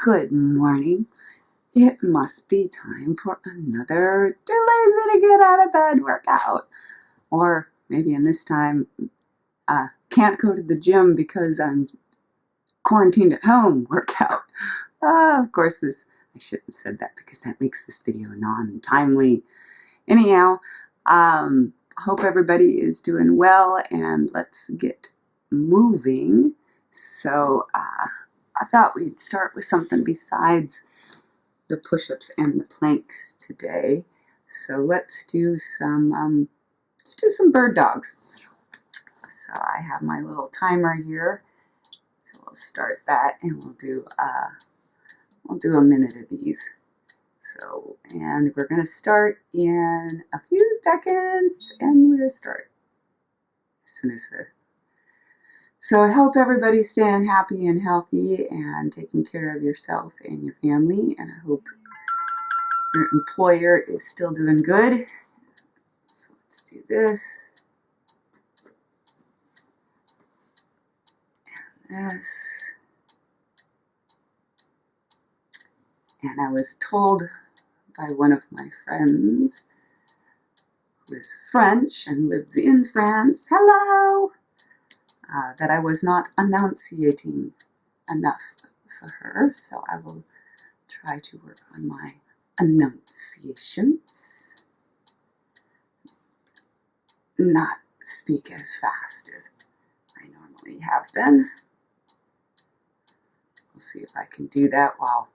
Good morning. It must be time for another too lazy to get out of bed workout. Or maybe in this time, can't go to the gym because I'm quarantined at home workout. Of course, I shouldn't have said that because that makes this video non-timely. Anyhow, hope everybody is doing well and let's get moving. So, I thought we'd start with something besides the push-ups and the planks today. So let's do some bird dogs. So I have my little timer here. So we'll start that and we'll do a minute of these. So, and we're going to start in a few seconds and we're going to start as soon as So I hope everybody's staying happy and healthy and taking care of yourself and your family, and I hope your employer is still doing good. So let's do this. And this. And I was told by one of my friends who is French and lives in France, hello, that I was not enunciating enough for her, so I will try to work on my enunciations. Not speak as fast as I normally have been. We'll see if I can do that while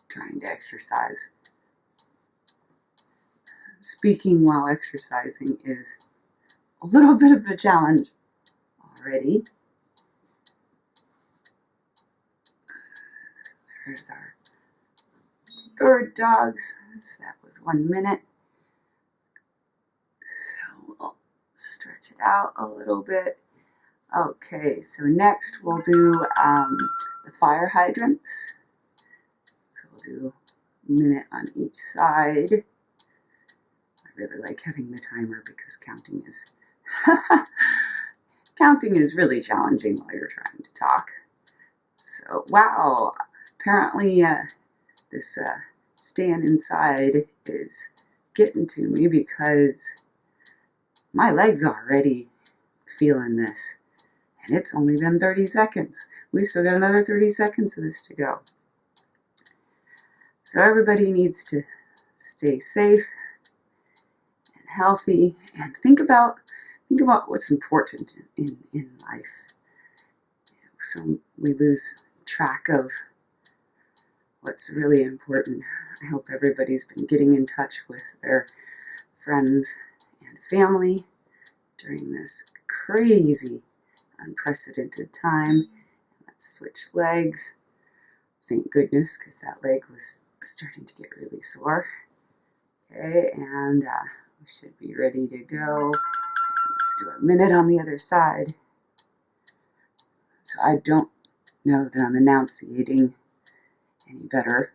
trying to exercise. Speaking while exercising is a little bit of a challenge already. There's our bird dogs. So that was 1 minute. So we'll stretch it out a little bit. Okay, so next we'll do the fire hydrants. So we'll do a minute on each side. I really like having the timer because counting is really challenging while you're trying to talk. So, wow, apparently this staying inside is getting to me because my legs are already feeling this. And it's only been 30 seconds. We still got another 30 seconds of this to go. So everybody needs to stay safe and healthy and think about what's important in life. So we lose track of what's really important. I hope everybody's been getting in touch with their friends and family during this crazy, unprecedented time. Let's switch legs. Thank goodness, because that leg was starting to get really sore. Okay, and we should be ready to go. Let's do a minute on the other side. So I don't know that I'm enunciating any better.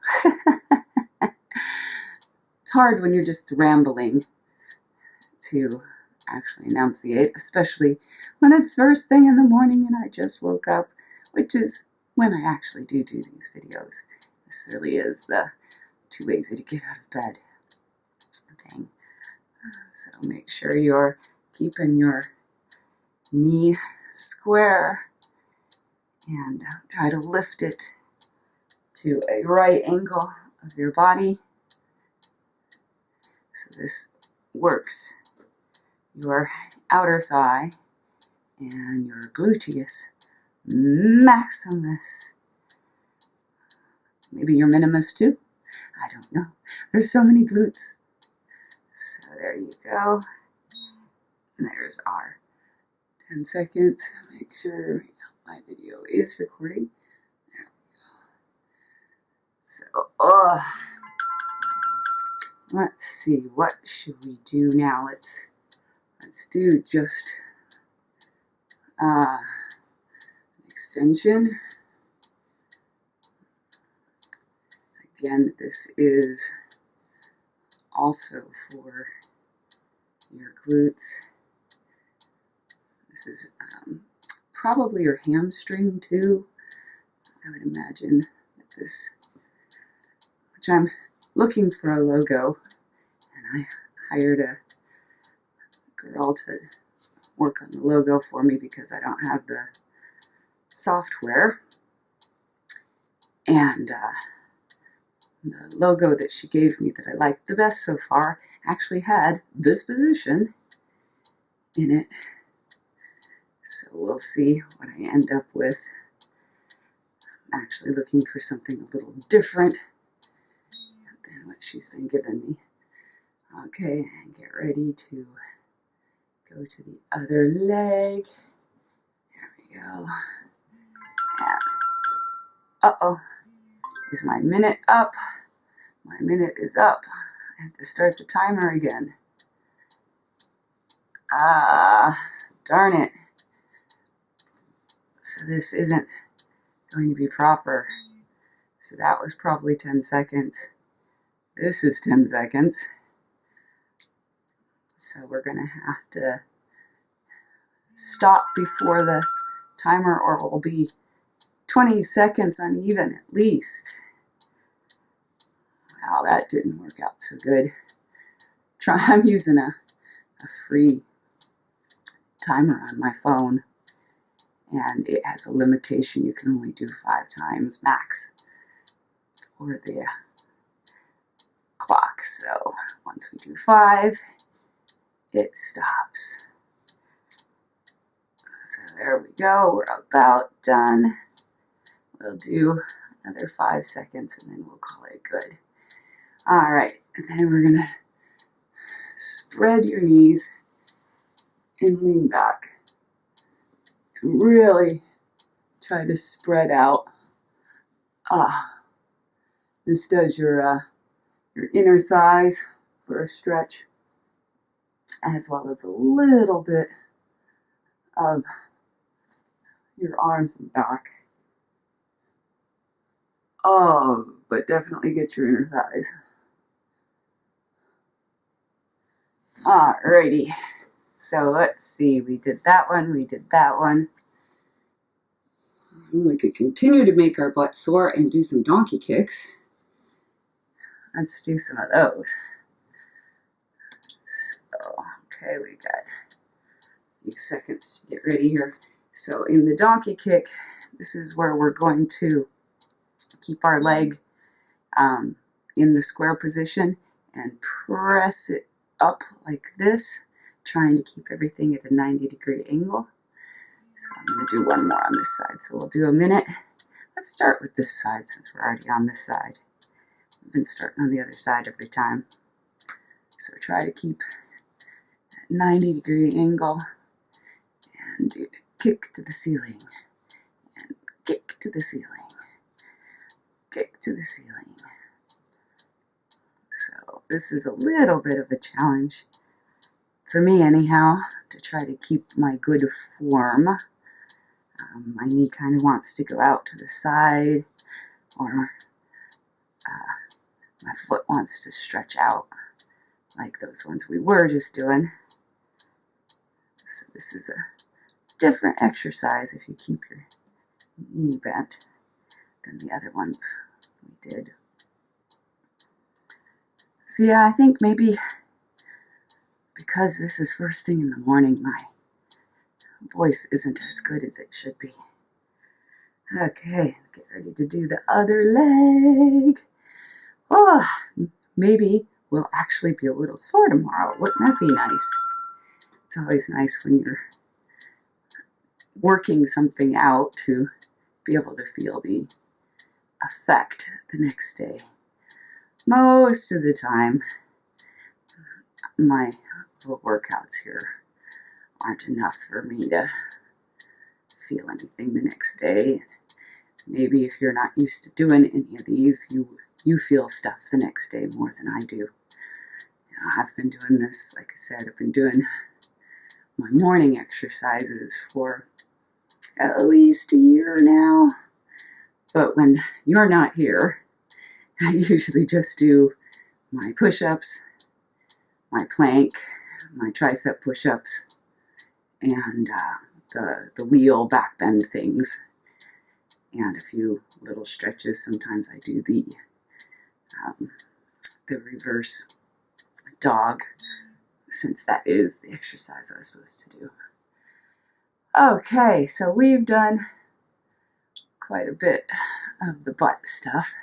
It's hard when you're just rambling to actually enunciate, especially when it's first thing in the morning and I just woke up, which is when I actually do these videos. This really is the too lazy to get out of bed thing. So make sure you're keeping your knee square and try to lift it to a right angle of your body. So this works your outer thigh and your gluteus maximus. Maybe your minimus too. I don't know. There's so many glutes. So there you go. And there's our 10 seconds. Make sure my video is recording. There we go. So, let's see. What should we do now? Let's do just extension. Again, this is also for your glutes. This is probably your hamstring too. I would imagine this, which I'm looking for a logo, and I hired a girl to work on the logo for me because I don't have the software. And the logo that she gave me that I liked the best so far actually had this position in it. So we'll see what I end up with. I'm actually looking for something a little different than what she's been giving me. Okay, and get ready to go to the other leg. There we go. And, uh-oh, is my minute up? My minute is up. I have to start the timer again. Ah, darn it. So this isn't going to be proper. So that was probably 10 seconds. This is 10 seconds. So we're going to have to stop before the timer, or it will be 20 seconds uneven at least. Wow, that didn't work out so good. I'm using a free timer on my phone, and it has a limitation. You can only do 5 times max for the clock. So once we do 5, it stops. So there we go. We're about done. We'll do another 5 seconds and then we'll call it good. All right, and then we're gonna spread your knees and lean back. And really try to spread out. This does your inner thighs for a stretch, as well as a little bit of your arms and back. Oh, but definitely get your inner thighs. Alrighty, so let's see, we did that one, we did that one. We could continue to make our butt sore and do some donkey kicks. Let's do some of those. So, okay, we got a few seconds to get ready here. So in the donkey kick, this is where we're going to keep our leg in the square position and press it up like this, trying to keep everything at a 90-degree angle. So I'm going to do one more on this side. So we'll do a minute. Let's start with this side since we're already on this side. We've been starting on the other side every time. So try to keep a 90-degree angle and do a kick to the ceiling and kick to the ceiling, kick to the ceiling. So this is a little bit of a challenge for me anyhow, to try to keep my good form. My knee kind of wants to go out to the side, or my foot wants to stretch out like those ones we were just doing. So this is a different exercise if you keep your knee bent than the other ones we did. So yeah, I think maybe because this is first thing in the morning, my voice isn't as good as it should be. Okay, get ready to do the other leg. Oh, maybe we'll actually be a little sore tomorrow. Wouldn't that be nice? It's always nice when you're working something out to be able to feel the effect the next day. Most of the time, my workouts here aren't enough for me to feel anything the next day. Maybe if you're not used to doing any of these, you feel stuff the next day more than I do. I've been doing this, like I said, I've been doing my morning exercises for at least a year now. But when you're not here, I usually just do my push-ups, my plank, my tricep push-ups, and the wheel back bend things. and a few little stretches. Sometimes I do the reverse dog, since that is the exercise I was supposed to do. Okay, so we've done quite a bit of the butt stuff.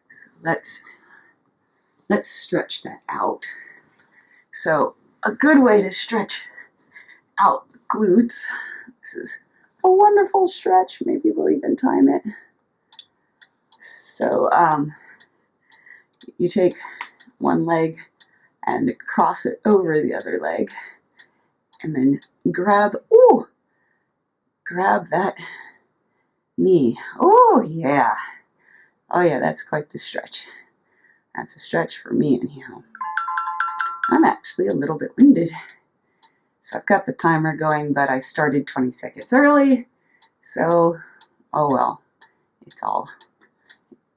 So let's stretch that out. So a good way to stretch out the glutes. This is a wonderful stretch. Maybe we'll even time it. So you take one leg and cross it over the other leg, and then grab that knee. Oh yeah, that's quite the stretch. That's a stretch for me anyhow. I'm actually a little bit winded, so I've got the timer going, but I started 20 seconds early, so oh well,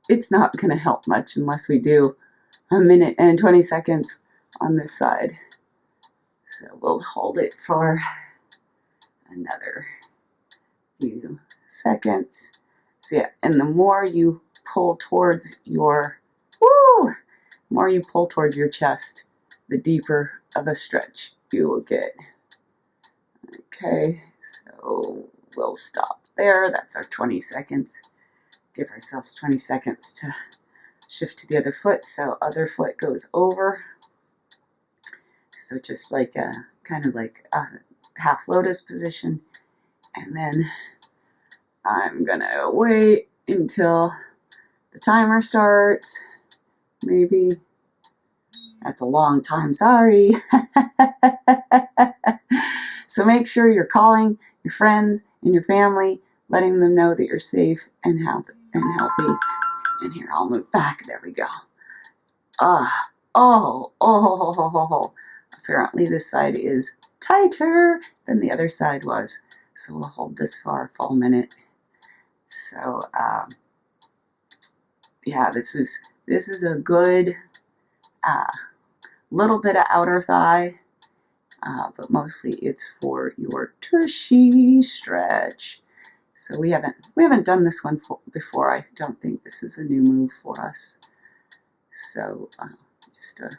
it's not gonna help much unless we do a minute and 20 seconds on this side. So we'll hold it for another few seconds. So yeah, and the more you pull towards your chest, the deeper of a stretch you will get. Okay, so we'll stop there. That's our 20 seconds. Give ourselves 20 seconds to shift to the other foot. So other foot goes over. So just like kind of like a half lotus position. And then I'm gonna wait until the timer starts. Maybe. That's a long time, sorry. So make sure you're calling your friends and your family, letting them know that you're safe and healthy. And here, I'll move back. There we go. Apparently this side is tighter than the other side was. So we'll hold this for a full minute. So, yeah, this is a good little bit of outer thigh, but mostly it's for your tushy stretch. So we haven't done this one before. I don't think this is a new move for us. So just a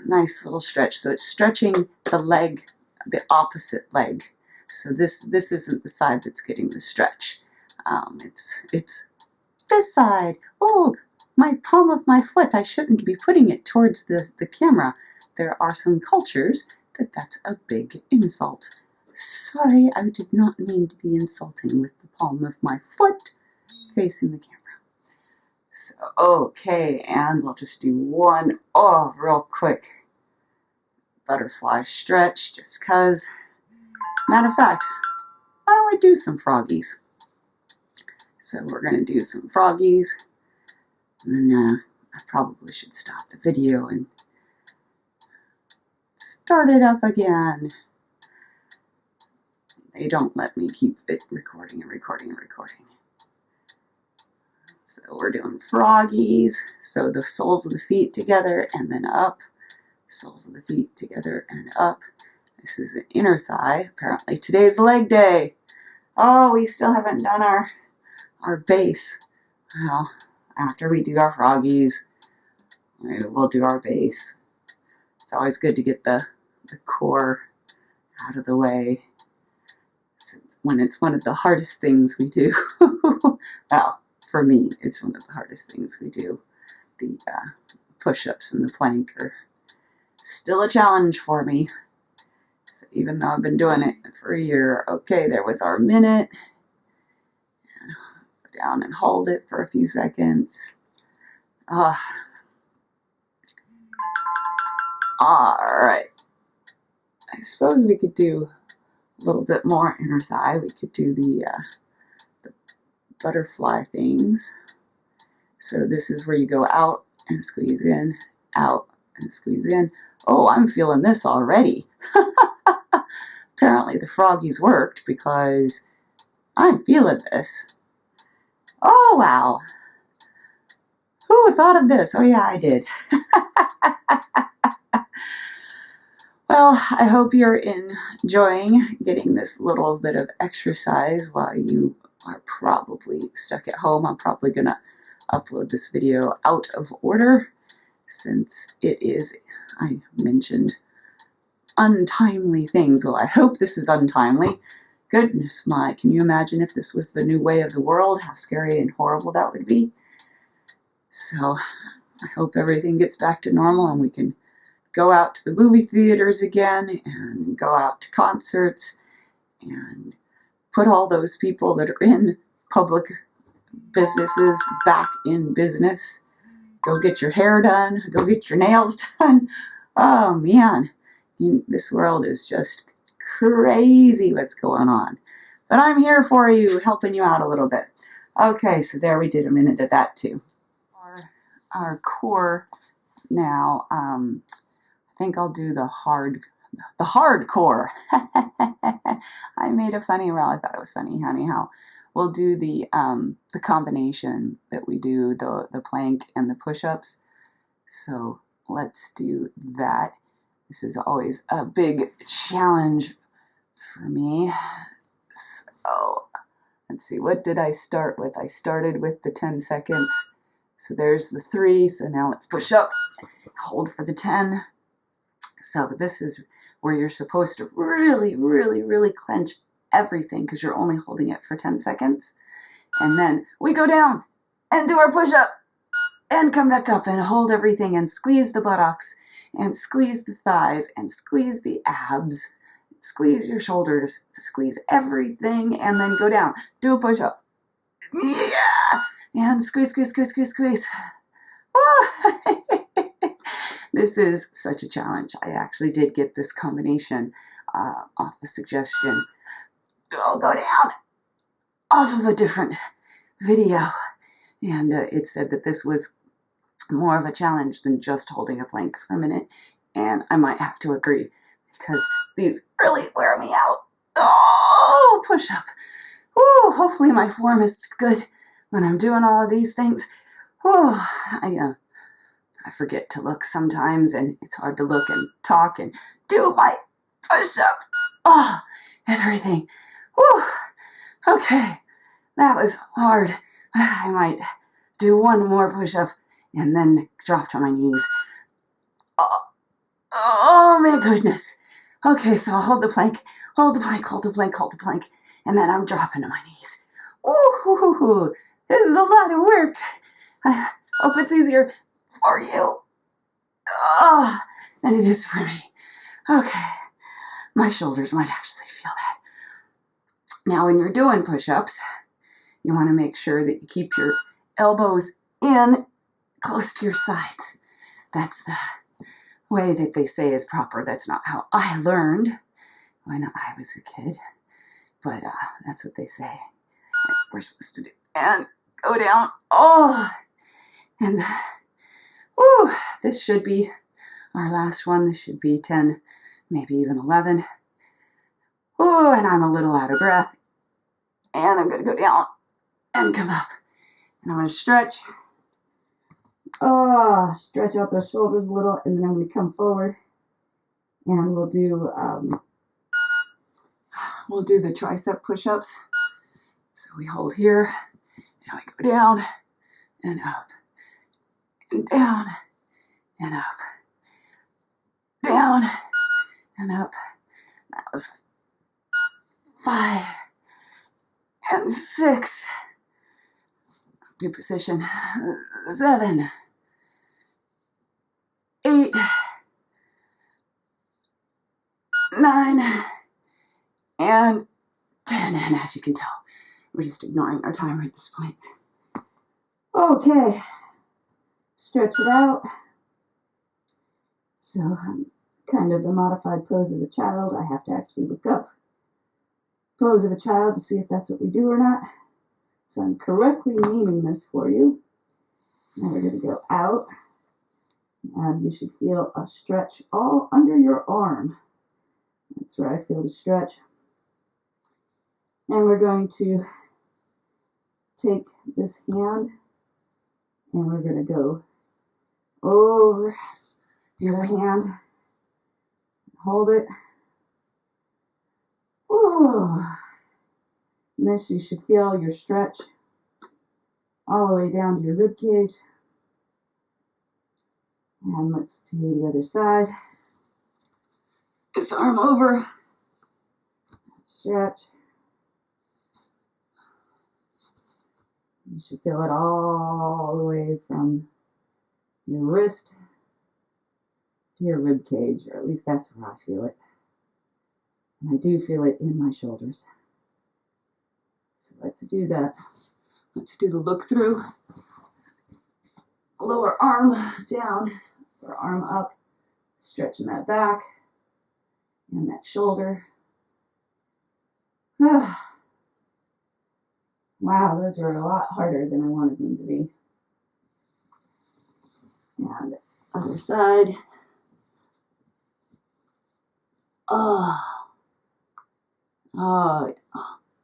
nice little stretch. So it's stretching the leg, the opposite leg. So this isn't the side that's getting the stretch. It's this side. Oh, my palm of my foot. I shouldn't be putting it towards the camera. There are some cultures that's a big insult. Sorry, I did not mean to be insulting with the palm of my foot facing the camera. So, okay, and we'll just do one, real quick butterfly stretch, just because. Matter of fact, why don't we do some froggies? So we're going to do some froggies, and then I probably should stop the video and start it up again. They don't let me keep it recording. So we're doing froggies. So the soles of the feet together and then up. Soles of the feet together and up. This is an inner thigh. Apparently today's leg day. Oh, we still haven't done our base. Well, after we do our froggies, we'll do our base. It's always good to get the core out of the way when it's one of the hardest things we do. Well, for me, it's one of the hardest things we do. The push-ups and the plank are still a challenge for me. So even though I've been doing it for a year. Okay, there was our minute. And go down and hold it for a few seconds. All right. I suppose we could do a little bit more inner thigh. We could do the butterfly things. So this is where you go out and squeeze in, out and squeeze in. Oh, I'm feeling this already. Apparently the froggies worked because I'm feeling this. Oh, wow. Who thought of this? Oh, yeah, I did. Well, I hope you're enjoying getting this little bit of exercise while you are probably stuck at home. I'm probably going to upload this video out of order since it is, I mentioned, untimely things. Well, I hope this is untimely. Goodness my, can you imagine if this was the new way of the world? How scary and horrible that would be. So I hope everything gets back to normal and we can go out to the movie theaters again and go out to concerts and put all those people that are in public businesses back in business. Go get your hair done. Go get your nails done. Oh, man. This world is just crazy what's going on. But I'm here for you, helping you out a little bit. Okay, so there we did a minute of that too. Our core now, I think I'll do the hardcore. I made a funny, well, I thought it was funny, anyhow. We'll do the combination that we do, the plank and the push-ups. So let's do that. This is always a big challenge for me. So let's see, what did I start with? I started with the 10 seconds. So there's the 3. So now let's push up, hold for the 10. So this is where you're supposed to really, really, really clench everything because you're only holding it for 10 seconds. And then we go down and do our push-up and come back up and hold everything and squeeze the buttocks and squeeze the thighs and squeeze the abs, squeeze your shoulders, squeeze everything, and then go down. Do a push-up. Yeah! And squeeze, squeeze, squeeze, squeeze, squeeze. Oh. This is such a challenge. I actually did get this combination off a suggestion. I'll go down off of a different video. And it said that this was more of a challenge than just holding a plank for a minute. And I might have to agree because these really wear me out. Oh, push up. Woo, hopefully my form is good when I'm doing all of these things. Whew, I forget to look sometimes, and it's hard to look and talk and do my push-up. Oh, and everything. Whew. Okay, that was hard. I might do one more push-up and then drop to my knees. Oh my goodness. Okay, so I'll hold the plank, hold the plank, hold the plank, hold the plank, and then I'm dropping to my knees. Woo-hoo-hoo-hoo. This is a lot of work. I hope it's easier for you than it is for me. Okay, my shoulders might actually feel that. Now, when you're doing push-ups, you want to make sure that you keep your elbows in close to your sides. That's the way that they say is proper. That's not how I learned when I was a kid, but that's what they say we're supposed to do. And go down. Oh, and woo, this should be our last one. This should be 10, maybe even 11. Oh, and I'm a little out of breath. And I'm going to go down and come up. And I'm going to stretch. Oh, stretch out those shoulders a little, and then I'm going to come forward. And we'll do the tricep push-ups. So we hold here, and we go down and up, and down and up, down and up. That was 5 and 6. New position. 7, 8, 9, and 10. And as you can tell, we're just ignoring our timer at this point. Okay, stretch it out. So kind of the modified pose of a child. I have to actually look up pose of a child to see if that's what we do or not. So I'm correctly naming this for you. Now we're going to go out, and you should feel a stretch all under your arm. That's where I feel the stretch. And we're going to take this hand, and we're going to go over the other hand, hold it. Ooh. And this, you should feel your stretch all the way down to your rib cage. And let's do the other side. This arm over. Stretch. You should feel it all the way from your wrist to your rib cage, or at least that's where I feel it. And I do feel it in my shoulders. So let's do that. Let's do the look through. Lower arm down, or arm up, stretching that back and that shoulder. Wow, those are a lot harder than I wanted them to be. And other side.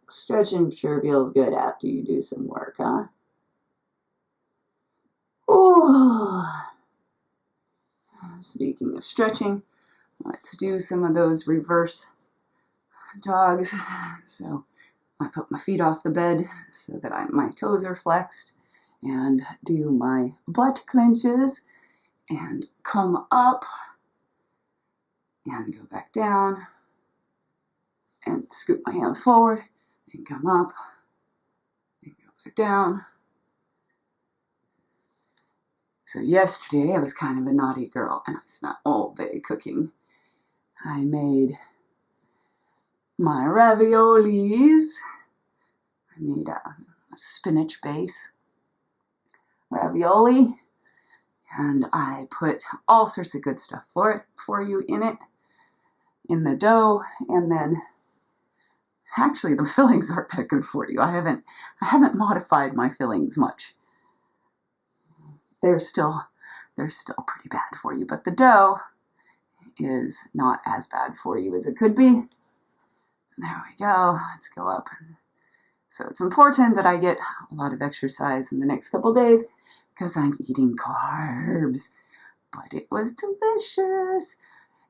Stretching sure feels good after you do some work, huh? Speaking of stretching, let's do some of those reverse dogs. So I put my feet off the bed so that my toes are flexed, and do my butt clenches and come up and go back down and scoop my hand forward and come up and go back down. So yesterday I was kind of a naughty girl and I spent all day cooking. I made my raviolis. I made a spinach base ravioli, and I put all sorts of good stuff for you in the dough, and then actually the fillings aren't that good for you. I haven't modified my fillings much. They're still pretty bad for you, but the dough is not as bad for you as it could be. There we go. Let's go up. So it's important that I get a lot of exercise in the next couple days because I'm eating carbs. But it was delicious.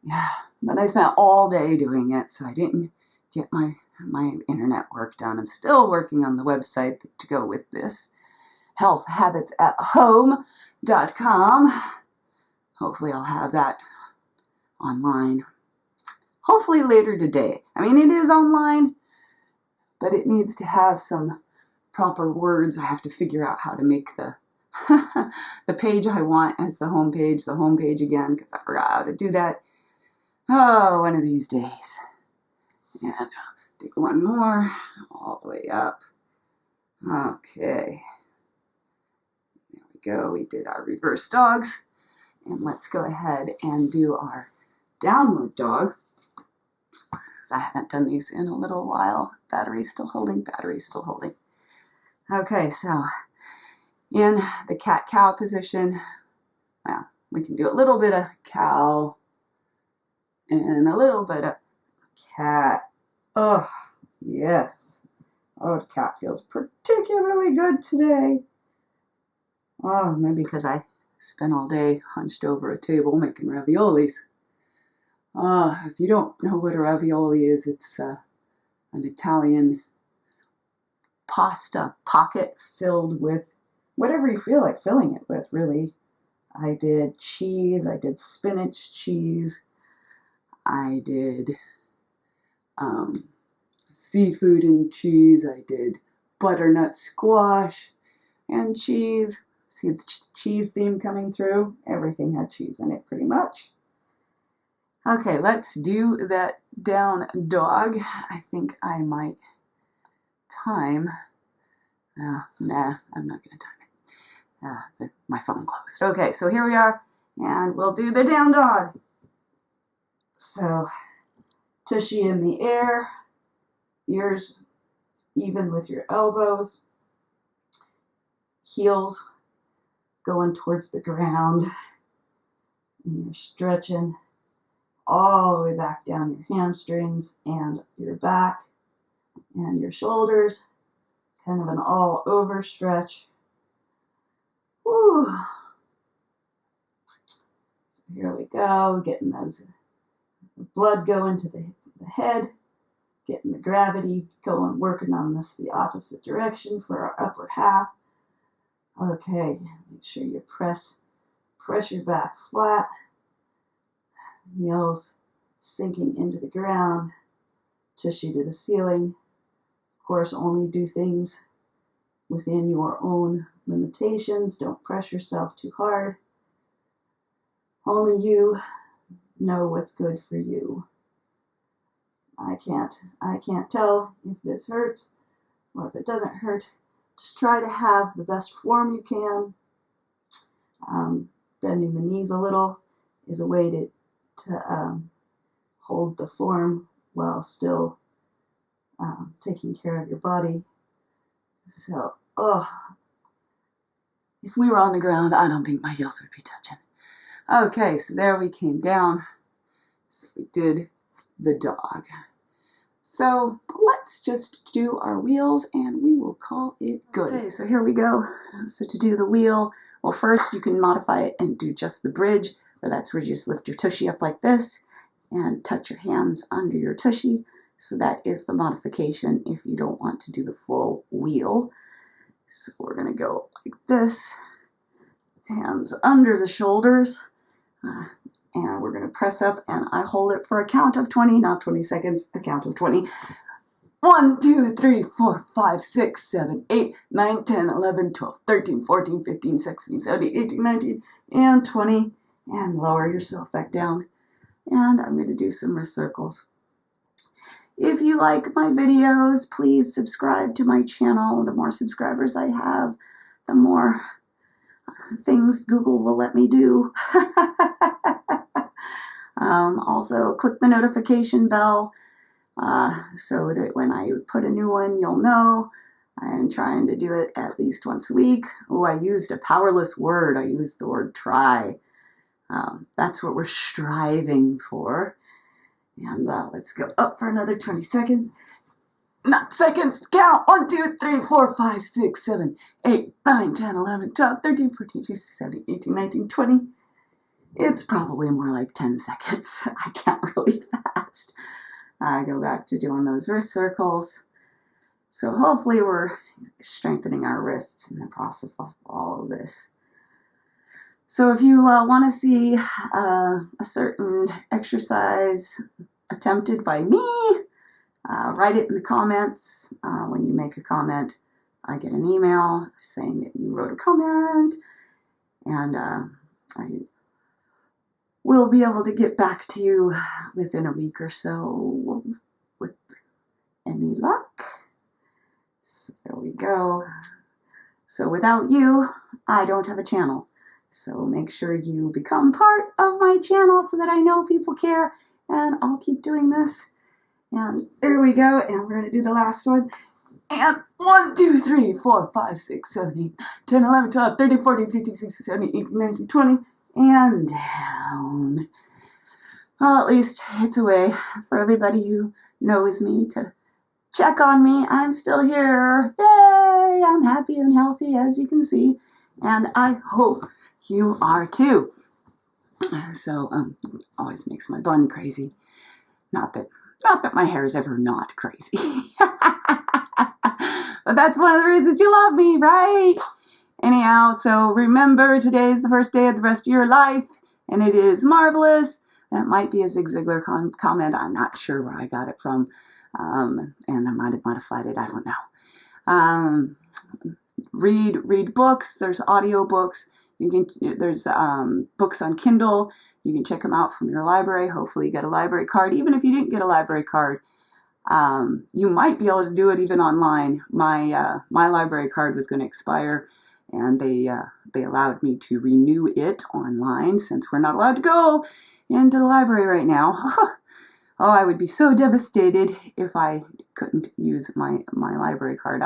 Yeah, but I spent all day doing it, so I didn't get my internet work done. I'm still working on the website to go with this. healthhabitsathome.com. Hopefully I'll have that online. Hopefully later today. I mean, it is online, but it needs to have some proper words. I have to figure out how to make the the page I want as the home page again, because I forgot how to do that. Oh, one of these days. And do one more, all the way up. Okay. There we go. We did our reverse dogs. And let's go ahead and do our downward dog. Because I haven't done these in a little while. Battery's still holding. Okay, so in the cat-cow position, well, we can do a little bit of cow and a little bit of cat. Oh, yes. Oh, the cat feels particularly good today. Oh, maybe because I spent all day hunched over a table making raviolis. If you don't know what a ravioli is, it's an Italian pasta pocket filled with whatever you feel like filling it with, really. I did cheese, I did spinach cheese, I did seafood and cheese, I did butternut squash and cheese. See the cheese theme coming through? Everything had cheese in it, pretty much. Okay, let's do that down dog. I think I might time. Nah, I'm not going to time it. My phone closed. Okay, so here we are, and we'll do the down dog. So, tushy in the air, ears even with your elbows, heels going towards the ground, and you're stretching all the way back down your hamstrings and your back and your shoulders, kind of an all over stretch. Woo. So here we go, getting those blood going to the head getting the gravity going, working on this the opposite direction for our upper half. Okay, make sure you press your back flat, heels sinking into the ground, tissue to the ceiling. Of course, only do things within your own limitations. Don't press yourself too hard. Only you know what's good for you. I can't tell if this hurts or if it doesn't hurt. Just try to have the best form you can. Bending the knees a little is a way to hold the form while still taking care of your body. So, if we were on the ground, I don't think my heels would be touching. Okay, so there we came down. So we did the dog. So let's just do our wheels and we will call it good. Okay, so here we go. So to do the wheel, well, first you can modify it and do just the bridge, where that's where you just lift your tushy up like this and touch your hands under your tushy. So that is the modification if you don't want to do the full wheel. So we're going to go like this, hands under the shoulders, and we're going to press up, and I hold it for a count of 20, not 20 seconds, a count of 20. 1, 2, 3, 4, 5, 6, 7, 8, 9, 10, 11, 12, 13, 14, 15, 16, 17, 18, 19, and 20. And lower yourself back down. And I'm going to do some wrist circles. If you like my videos, please subscribe to my channel. The more subscribers I have, the more things Google will let me do. Also, click the notification bell so that when I put a new one, you'll know. I'm trying to do it at least once a week. Oh, I used a powerless word. I used the word try. That's what we're striving for. And let's go up for another 20 seconds. Not seconds, count. 1, 2, 3, 4, 5, 6, 7, 8, 9, 10, 11, 12, 13, 14, 15, 16, 17, 18, 19, 20. It's probably more like 10 seconds. I count really fast. I go back to doing those wrist circles. So hopefully we're strengthening our wrists in the process of all of this. So if you want to see a certain exercise attempted by me, write it in the comments. When you make a comment, I get an email saying that you wrote a comment, and I will be able to get back to you within a week or so with any luck. So there we go. So without you, I don't have a channel. So make sure you become part of my channel so that I know people care, and I'll keep doing this. And there we go, and we're going to do the last one. And 1, 2, 3, 4, 5, 6, 7, 8, 10, 11, 12, 13, 14, 15, 16, 17, 18, 19, 20, and down. Well, at least it's a way for everybody who knows me to check on me. I'm still here. Yay! I'm happy and healthy, as you can see. And I hope you are too. So, always makes my bun crazy. Not that my hair is ever not crazy. But that's one of the reasons you love me, right? Anyhow, so remember, today is the first day of the rest of your life, and it is marvelous. That might be a Zig Ziglar comment. I'm not sure where I got it from, and I might have modified it. I don't know. Read books. There's audio books. There's books on Kindle. You can check them out from your library. Hopefully you get a library card. Even if you didn't get a library card, you might be able to do it even online. My library card was going to expire, and they allowed me to renew it online since we're not allowed to go into the library right now. Oh, I would be so devastated if I couldn't use my library card.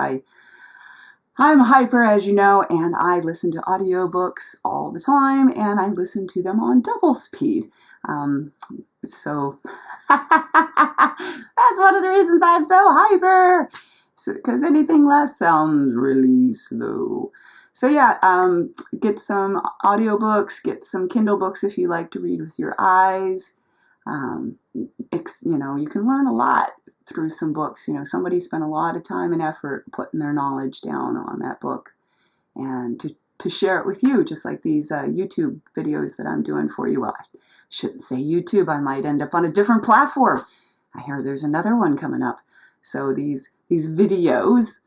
I'm hyper, as you know, and I listen to audiobooks all the time, and I listen to them on double speed. So that's one of the reasons I'm so hyper, because anything less sounds really slow. So yeah, get some audiobooks, get some Kindle books if you like to read with your eyes. You can learn a lot through some books. You know, somebody spent a lot of time and effort putting their knowledge down on that book, and to share it with you, just like these YouTube videos that I'm doing for you. Well, I shouldn't say YouTube. I might end up on a different platform. I hear there's another one coming up. So these videos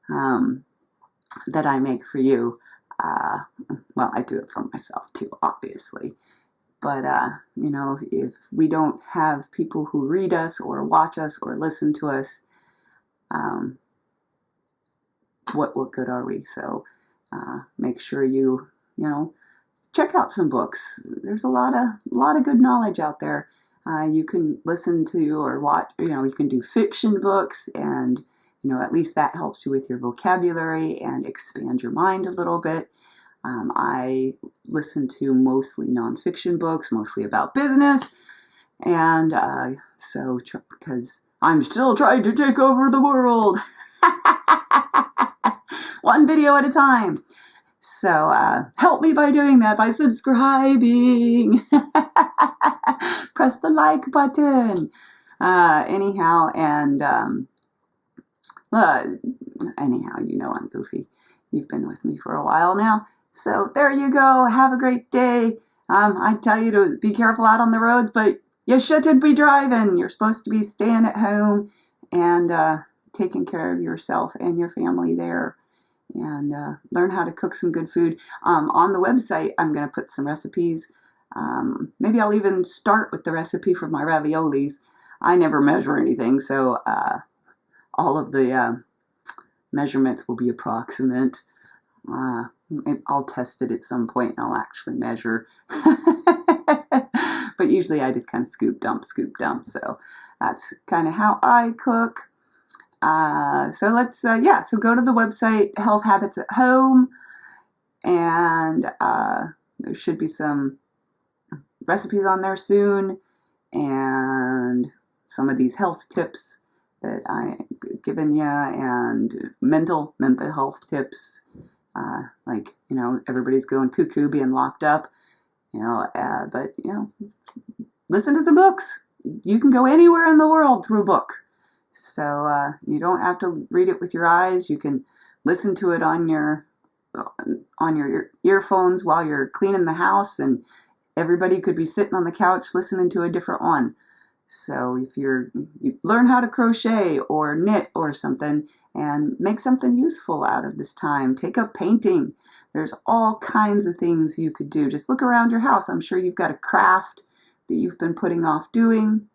that I make for you, well, I do it for myself too, obviously. But, you know, if we don't have people who read us or watch us or listen to us, what good are we? So make sure you know, check out some books. There's a lot of good knowledge out there. You can listen to or watch, you know, you can do fiction books, and, you know, at least that helps you with your vocabulary and expand your mind a little bit. I listen to mostly nonfiction books, mostly about business, and so because I'm still trying to take over the world, one video at a time. So help me by doing that, by subscribing. Press the like button. Anyhow, and anyhow, you know I'm goofy. You've been with me for a while now. So there you go. Have a great day. I tell you to be careful out on the roads, but you shouldn't be driving. You're supposed to be staying at home and taking care of yourself and your family there. And learn how to cook some good food. On the website, I'm going to put some recipes. Maybe I'll even start with the recipe for my raviolis. I never measure anything, so all of the measurements will be approximate. I'll test it at some point and I'll actually measure. But usually I just kind of scoop dump. So that's kind of how I cook. So let's, so go to the website, Health Habits at Home, and there should be some recipes on there soon, and some of these health tips that I've given you, and mental health tips, like, you know, everybody's going cuckoo being locked up, you know, but, you know, listen to some books. You can go anywhere in the world through a book. So you don't have to read it with your eyes. You can listen to it on your earphones while you're cleaning the house, and everybody could be sitting on the couch listening to a different one. So if you learn how to crochet or knit or something, and make something useful out of this time. Take up painting. There's all kinds of things you could do. Just look around your house. I'm sure you've got a craft that you've been putting off doing.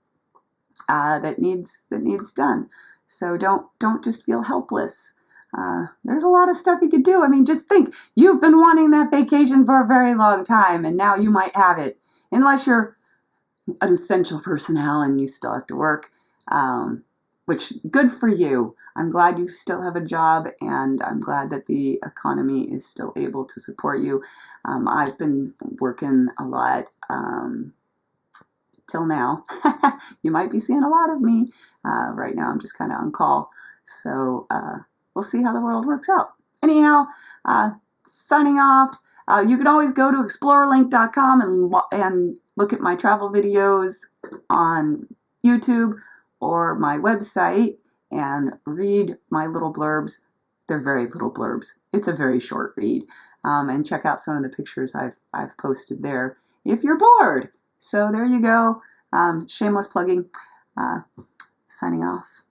That needs done. So don't just feel helpless. There's a lot of stuff you could do. I mean, just think, you've been wanting that vacation for a very long time, and now you might have it. Unless you're an essential personnel and you still have to work, which, good for you. I'm glad you still have a job, and I'm glad that the economy is still able to support you. I've been working a lot till now. You might be seeing a lot of me. Right now I'm just kind of on call. So we'll see how the world works out. Anyhow, signing off. You can always go to explorerlink.com and look at my travel videos on YouTube or my website and read my little blurbs. They're very little blurbs. It's a very short read. And check out some of the pictures I've posted there if you're bored. So there you go. Shameless plugging. Signing off.